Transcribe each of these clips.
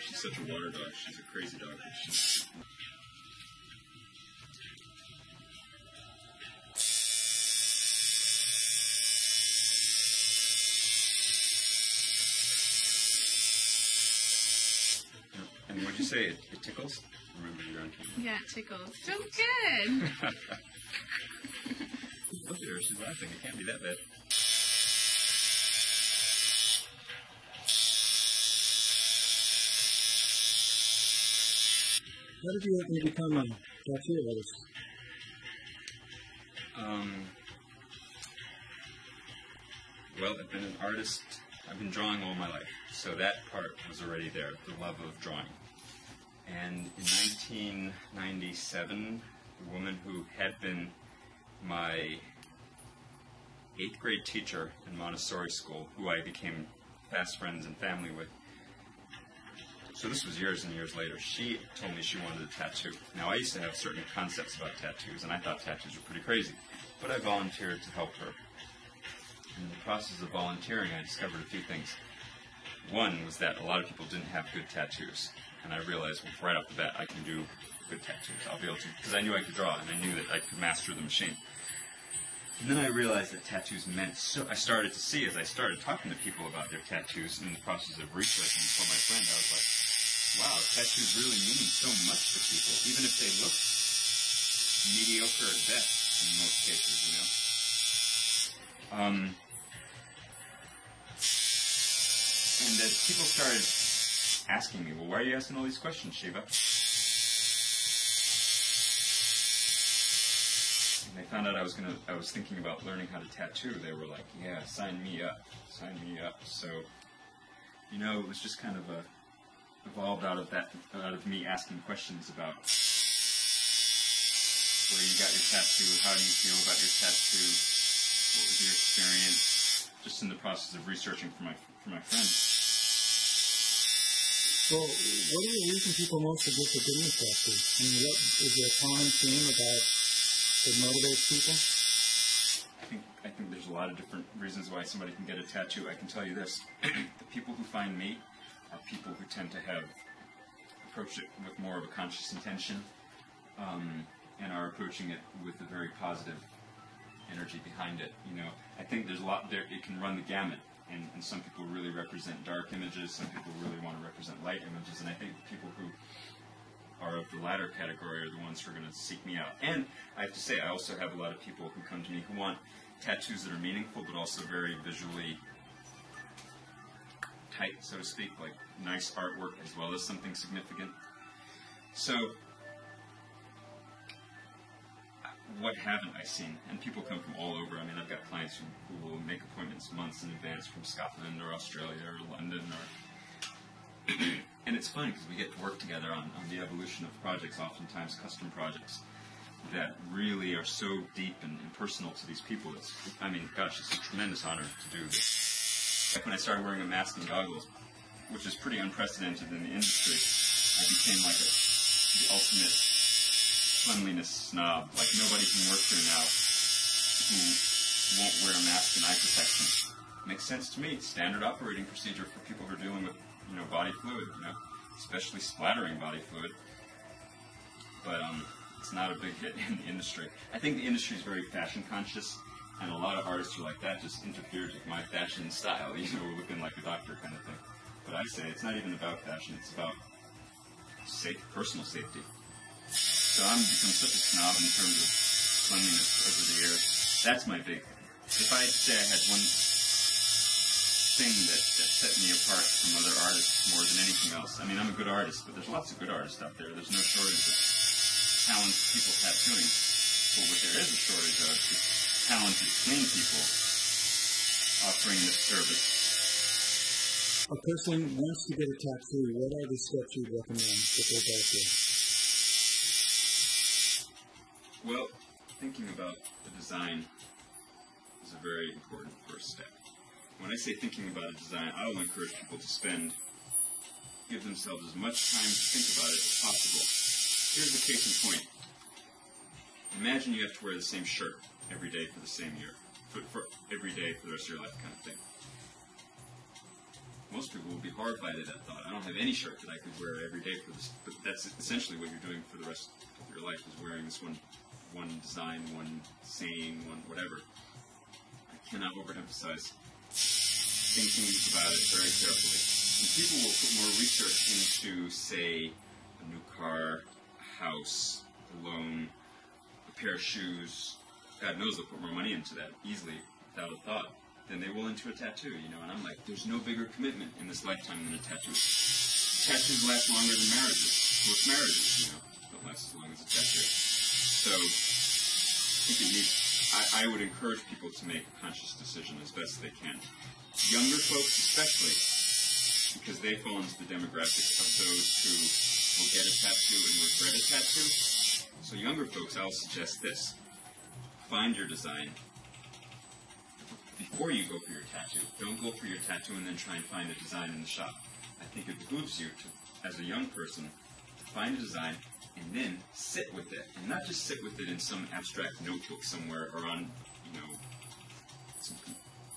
She's such a water dog. She's a crazy dog. And what'd you say? It tickles? Remember you're on camera. Yeah, it tickles. Feels good. Look at her. She's laughing. It can't be that bad. How did you happen to become a tattoo artist? Well, I've been an artist. I've been drawing all my life, so that part was already there, the love of drawing. And in 1997, the woman who had been my 8th grade teacher in Montessori school, who I became fast friends and family with, so this was years and years later, she told me she wanted a tattoo. Now, I used to have certain concepts about tattoos, and I thought tattoos were pretty crazy, but I volunteered to help her. In the process of volunteering, I discovered a few things. One was that a lot of people didn't have good tattoos, and I realized, well, right off the bat, I can do good tattoos. I'll be able to, because I knew I could draw, and I knew that I could master the machine. And then I realized that tattoos meant so. I started to see, as I started talking to people about their tattoos, and in the process of researching for my friend, I was like, wow, tattoos really mean so much to people, even if they look mediocre at best in most cases, you know. And as people started asking me, well, why are you asking all these questions, Shiva? And they found out I was thinking about learning how to tattoo. They were like, yeah, sign me up, sign me up. So, you know, it was just kind of evolved out of me asking questions about where you got your tattoo, how do you feel about your tattoo, what was your experience, just in the process of researching for my friend. So, what are the reasons people most are good for getting a tattoo? I mean, what is there a common theme about that motivates people? I think there's a lot of different reasons why somebody can get a tattoo. I can tell you this: the people who find me are people who tend to have approached it with more of a conscious intention, and are approaching it with a very positive energy behind it. You know, I think there's a lot there. It can run the gamut, and some people really represent dark images. Some people really want to represent light images, and I think the people who are of the latter category are the ones who are going to seek me out. And I have to say, I also have a lot of people who come to me who want tattoos that are meaningful, but also very visually tight, so to speak, like nice artwork as well as something significant. So, what haven't I seen? And people come from all over. I mean, I've got clients who will make appointments months in advance from Scotland or Australia or London. And it's fun because we get to work together on the evolution of projects, oftentimes custom projects, that really are so deep and personal to these people. I mean, gosh, it's a tremendous honor to do this. Back when I started wearing a mask and goggles, which is pretty unprecedented in the industry, I became like the ultimate cleanliness snob. Like, nobody can work here now who won't wear a mask and eye protection. Makes sense to me. It's standard operating procedure for people who are dealing with, you know, body fluid, you know, especially splattering body fluid. But it's not a big hit in the industry. I think the industry is very fashion conscious, and a lot of artists are like, that just interferes with my fashion style, you know, looking like a doctor kind of thing. But I say it's not even about fashion, it's about personal safety. So I'm become such a snob in terms of cleanliness over the years. That's my big thing. If I had to say I had one thing that set me apart from other artists more than anything else, I mean, I'm a good artist, but there's lots of good artists out there. There's no shortage of talented people tattooing. But what there is a shortage of is talented, clean people offering this service. a person wants to get a tattoo, what are the steps you'd recommend that they go through? Well, thinking about the design is a very important first step. When I say thinking about a design, I will encourage people to give themselves as much time to think about it as possible. Here's the case in point. Imagine you have to wear the same shirt every day for the same year, for every day for the rest of your life kind of thing. Most people will be horrified at that thought. I don't have any shirt that I could wear every day for this, but that's essentially what you're doing for the rest of your life, is wearing this one design, one saying, one whatever. I cannot overemphasize thinking about it very carefully. And people will put more research into, say, a new car, a house, a loan, a pair of shoes. God knows they'll put more money into that easily, without a thought, than they will into a tattoo, you know. And I'm like, there's no bigger commitment in this lifetime than a tattoo. Tattoos last longer than marriages. Most marriages, you know, don't last as long as a tattoo. So, I think I would encourage people to make a conscious decision as best they can. Younger folks especially, because they fall into the demographic of those who will get a tattoo and regret a tattoo. So younger folks, I'll suggest this. Find your design before you go for your tattoo. Don't go for your tattoo and then try and find a design in the shop. I think it behooves you to, as a young person, to find a design and then sit with it. And not just sit with it in some abstract notebook somewhere or on, you know, some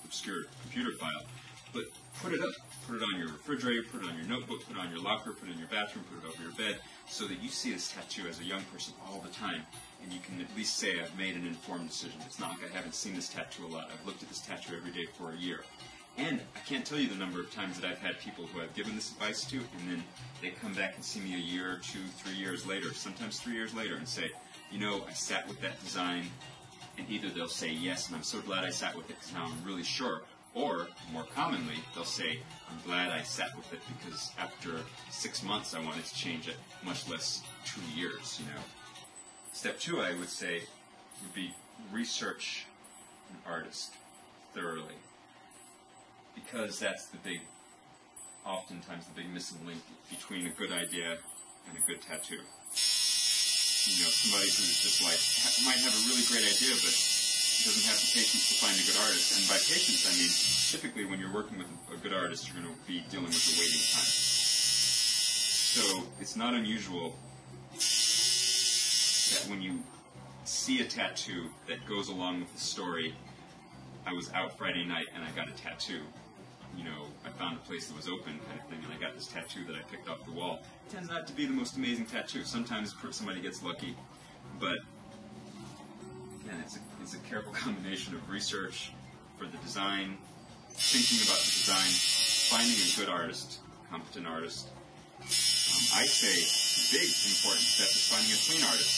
obscure computer file, but put it up. Put it on your refrigerator, put it on your notebook, put it on your locker, put it in your bathroom, put it over your bed, so that you see this tattoo as a young person all the time, and you can at least say, I've made an informed decision. It's not like I haven't seen this tattoo a lot. I've looked at this tattoo every day for a year. And I can't tell you the number of times that I've had people who I've given this advice to, and then they come back and see me a year, 2, 3 years later, sometimes 3 years later, and say, you know, I sat with that design, and either they'll say, yes, and I'm so glad I sat with it, because now I'm really sure. Or, more commonly, they'll say, I'm glad I sat with it because after 6 months I wanted to change it, much less 2 years, you know. Step 2, I would say, would be research an artist thoroughly. Because that's oftentimes the big missing link between a good idea and a good tattoo. You know, somebody who's just like, might have a really great idea, but doesn't have the patience to find a good artist. And by patience, I mean, typically when you're working with a good artist, you're going to be dealing with the waiting time. So it's not unusual that when you see a tattoo that goes along with the story, I was out Friday night and I got a tattoo. You know, I found a place that was open kind of thing, and I got this tattoo that I picked off the wall. It tends not to be the most amazing tattoo. Sometimes somebody gets lucky, but again, it's a careful combination of research for the design, thinking about the design, finding a good artist, competent artist. I say the big important step is finding a clean artist,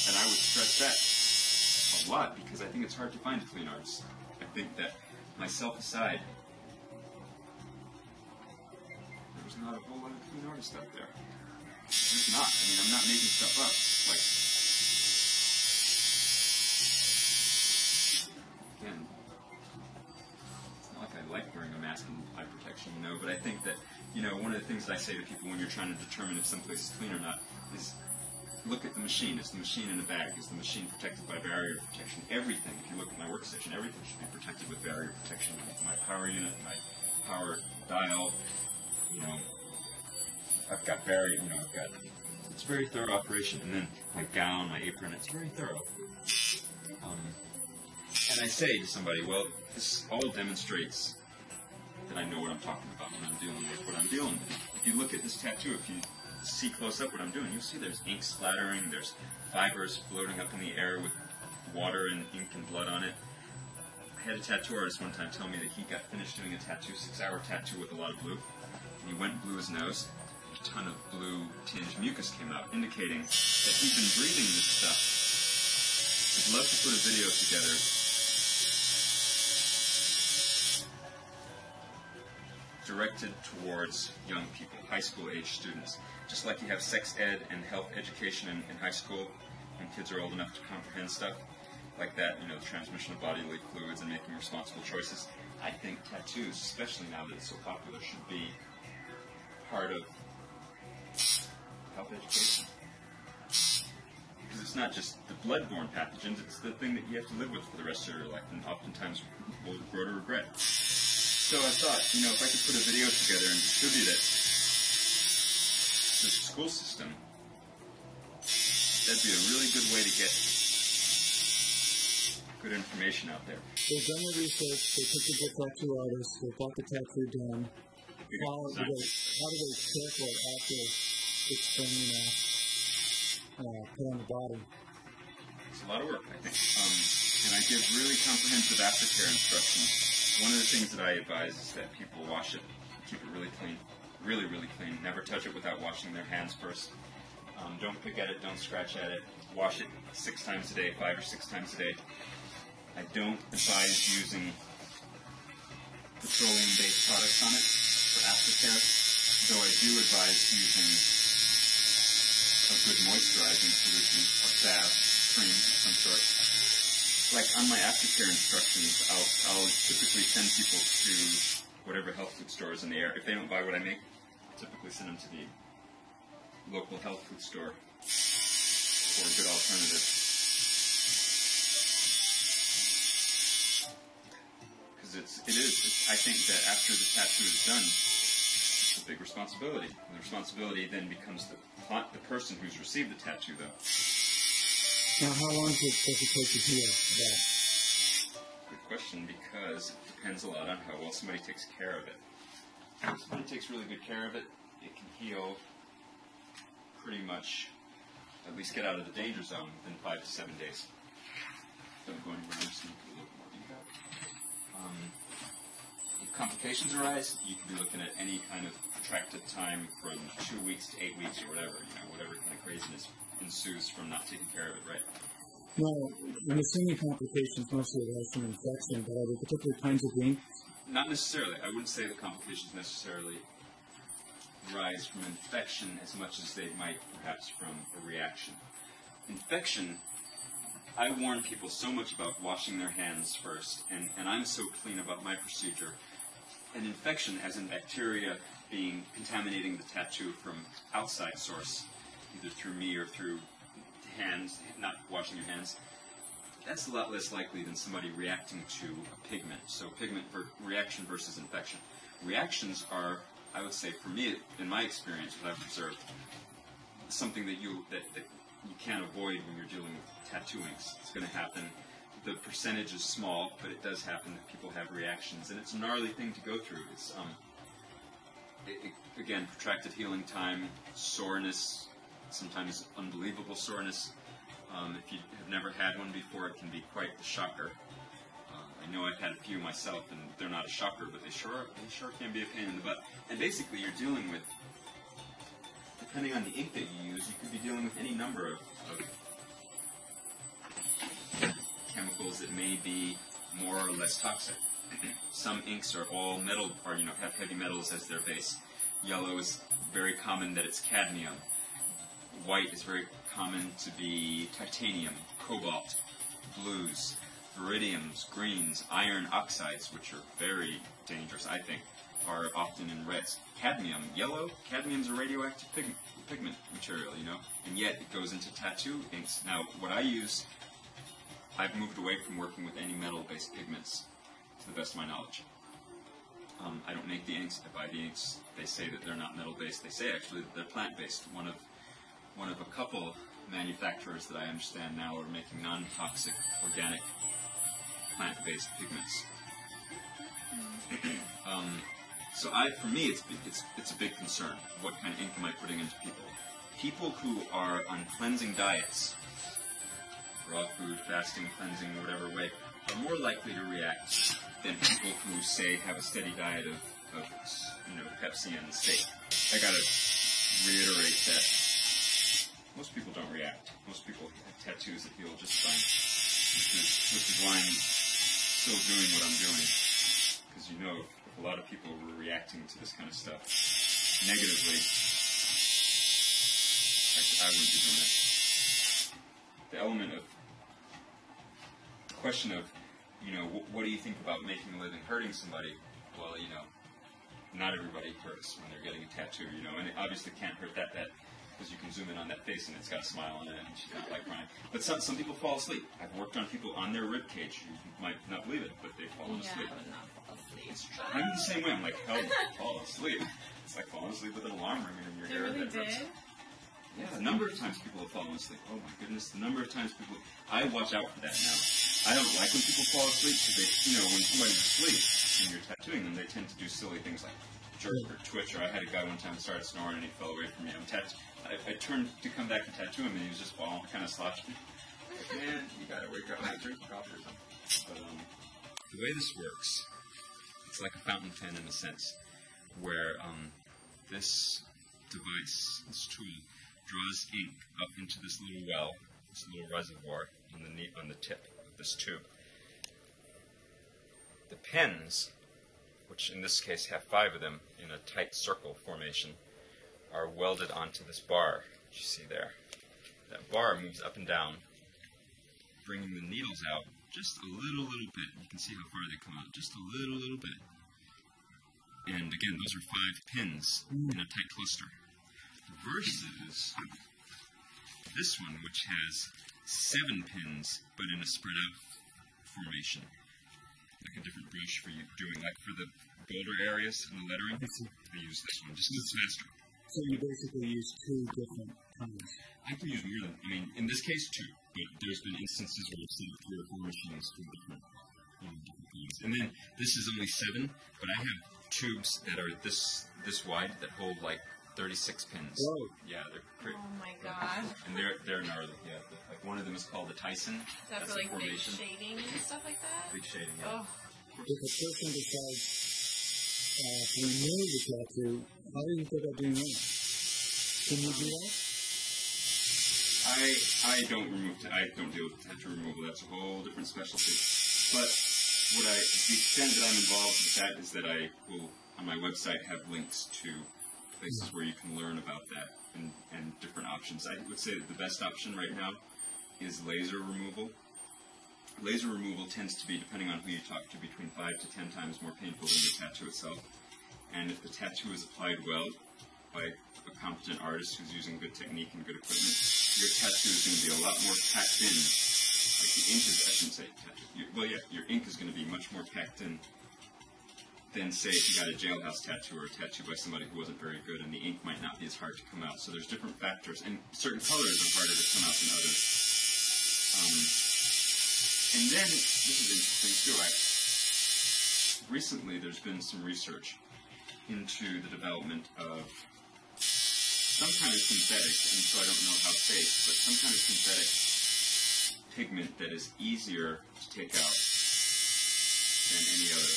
and I would stress that a lot because I think it's hard to find a clean artist. I think that, myself aside, there's not a whole lot of clean artists out there. There's not. I mean, I'm not making stuff up. Like, again, it's not like I like wearing a mask and eye protection, you know, but I think that, you know, one of the things that I say to people when you're trying to determine if someplace is clean or not is look at the machine. Is the machine in a bag? Is the machine protected by barrier protection? Everything, if you look at my workstation, everything should be protected with barrier protection. My power unit, my power dial, you know, I've got barrier, you know, it's a very thorough operation. And then my gown, my apron, it's very thorough. And I say to somebody, well, this all demonstrates that I know what I'm talking about when I'm dealing with what I'm dealing with. If you look at this tattoo, if you see close up what I'm doing, you'll see there's ink splattering, there's fibers floating up in the air with water and ink and blood on it. I had a tattoo artist one time tell me that he got finished doing a tattoo, 6-hour tattoo with a lot of blue. And he went and blew his nose. A ton of blue tinged mucus came out, indicating that he'd been breathing this stuff. I'd love to put a video together directed towards young people, high school age students. Just like you have sex ed and health education in high school when kids are old enough to comprehend stuff like that, you know, the transmission of bodily fluids and making responsible choices. I think tattoos, especially now that it's so popular, should be part of health education. Because it's not just the blood-borne pathogens, it's the thing that you have to live with for the rest of your life, and oftentimes will grow to regret. So I thought, if I could put a video together and distribute it to the school system, that'd be a really good way to get good information out there. They've done the research, they took the tattoo artist, they got the tattoo done. How do they check or after it's been, put on the body? It's a lot of work, I think. And I give really comprehensive aftercare instructions. One of the things that I advise is that people wash it, keep it really clean, really, really clean. Never touch it without washing their hands first. Don't pick at it, don't scratch at it. Wash it 6 times a day, 5 or 6 times a day. I don't advise using petroleum-based products on it for aftercare, though I do advise using a good moisturizing solution, a salve, cream of some sort. Like on my aftercare instructions, I'll typically send people to whatever health food stores in the area. If they don't buy what I make, I'll typically send them to the local health food store for a good alternative. Because I think that after the tattoo is done, it's a big responsibility. And the responsibility then becomes the person who's received the tattoo, though. Now, how long does it take to heal that? Good question, because it depends a lot on how well somebody takes care of it. If somebody takes really good care of it, it can heal pretty much, at least get out of the danger zone within 5 to 7 days. Don't go anywhere, I'm just going to put a little more detail. If complications arise, you could be looking at any kind of protracted time from 2 weeks to 8 weeks or whatever, whatever kind of craziness ensues from not taking care of it, right? No, I'm assuming complications mostly arise from infection, but are there particular kinds of ink? Not necessarily. I wouldn't say the complications necessarily rise from infection as much as they might perhaps from a reaction. Infection, I warn people so much about washing their hands first, and I'm so clean about my procedure. An infection, as in bacteria contaminating the tattoo from outside source, either through me or through hands, not washing your hands, that's a lot less likely than somebody reacting to a pigment. So reaction versus infection. Reactions are, I would say, for me, in my experience, what I've observed, something that you can't avoid when you're dealing with tattoo inks. It's going to happen. The percentage is small, but it does happen that people have reactions, and it's a gnarly thing to go through. It's again, protracted healing time, soreness, sometimes unbelievable soreness. If you have never had one before, it can be quite the shocker. I know I've had a few myself, and they're not a shocker, but they sure can be a pain in the butt. And basically, you're dealing with, depending on the ink that you use, you could be dealing with any number of chemicals that may be more or less toxic. Some inks are all metal, or have heavy metals as their base. Yellow is very common that it's cadmium. White is very common to be titanium, cobalt, blues, iridiums, greens, iron oxides, which are very dangerous, I think, are often in reds. Cadmium, yellow, cadmium's a radioactive pigment material, and yet it goes into tattoo inks. Now, what I use, I've moved away from working with any metal-based pigments, to the best of my knowledge. I don't make the inks, I buy the inks. They say that they're not metal-based. They say, actually, that they're plant-based. One of a couple manufacturers that I understand now are making non-toxic, organic, plant-based pigments. So for me, it's a big concern. What kind of ink am I putting into people? People who are on cleansing diets, raw food, fasting, cleansing, whatever way, are more likely to react than people who, say, have a steady diet of Pepsi and steak. I gotta reiterate that most people don't react. Most people have tattoos that heal just fine, which is why I'm still doing what I'm doing. Because if a lot of people were reacting to this kind of stuff negatively, I wouldn't be doing it. The question of you know, what do you think about making a living hurting somebody? Well, you know, not everybody hurts when they're getting a tattoo, you know, and it obviously can't hurt that bad because you can zoom in on that face and it's got a smile on it and she's not like crying. But some people fall asleep. I've worked on people on their ribcage. You might not believe it, but they've fallen asleep. I would not fall asleep. I'm the same way. I'm like, hell, fall asleep. It's like falling asleep with an alarm ringing in your They ear. really that hurts. did? Yeah, the number of times people have fallen asleep. Oh my goodness, the number of times people. I watch out for that now. I don't like when people fall asleep because they, you know, when somebody's asleep and you're tattooing them, they tend to do silly things like jerk or twitch. Or I had a guy one time start snoring and he fell away from me. I turned to come back and tattoo him and he was just falling, kind of slouching. Like, man, you gotta wake up and drink coffee or something. But the way this works, it's like a fountain pen in a sense, where this device, this tool, draws ink up into this little well, this little reservoir on the tip of this tube. The pens, which in this case have 5 of them in a tight circle formation, are welded onto this bar, which you see there. That bar moves up and down, bringing the needles out just a little bit. You can see how far they come out, just a little bit. And again, those are 5 pins in a tight cluster. Versus this one, which has 7 pins, but in a spread out formation. Like a different brush for you doing, like for the bolder areas and the lettering. I use this one, just because it's faster. So you basically use 2 different kinds. I can use more than, I mean, in this case 2, but there's been instances where I've seen 3 or 4 machines for different kinds. And then this is only 7, but I have tubes that are this wide that hold like 36 pins. Whoa. Yeah, they're pretty. Oh my god. And they're gnarly. Yeah, like one of them is called the Tyson. Is that for like big shading and stuff like that? Big shading. Yeah. Oh. If a person decides to remove the tattoo, how do you think about doing that? Can you do that? I don't remove. I don't deal with tattoo removal. That's a whole different specialty. But the extent that I'm involved with that is that I will on my website have links to places where you can learn about that and different options. I would say that the best option right now is laser removal. Laser removal tends to be, depending on who you talk to, between 5 to 10 times more painful than the tattoo itself. And if the tattoo is applied well by a competent artist who's using good technique and good equipment, your tattoo is going to be a lot more packed in. Like the ink is, I shouldn't say tattoo. Your ink is going to be much more packed in than, say, if you got a jailhouse tattoo or a tattoo by somebody who wasn't very good, and the ink might not be as hard to come out. So there's different factors, and certain colors are harder to come out than others. And then, this is interesting too, recently there's been some research into the development of some kind of synthetic, and so I don't know how safe, but some kind of synthetic pigment that is easier to take out than any other.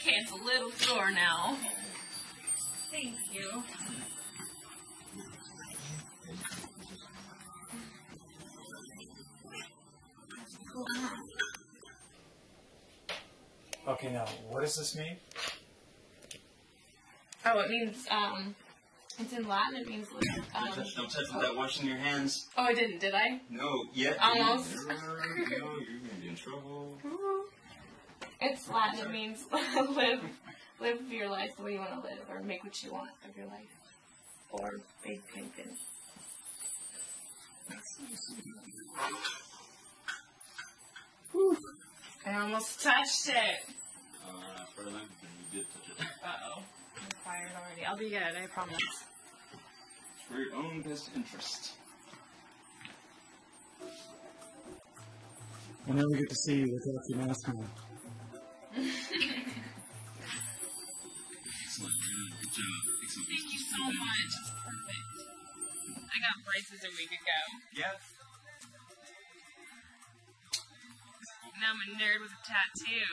Okay, it's a little sore now. Thank you. Okay, now, what does this mean? Oh, it means, it's in Latin, it means, Don't touch without washing your hands. Oh, I didn't, did I? No, yet. Almost. No, you're going to be in trouble. It's Latin, it means live your life the way you want to live, or make what you want of your life. Or big pumpkin. I almost touched it. For them, you did touch it. Uh-oh. I'm fired already. I'll be good, I promise. For your own best interest. And then we get to see you without your mask on. Excellent. Good job. Excellent. Thank you so much. It's perfect. I got braces a week ago. Yeah. Now I'm a nerd with a tattoo.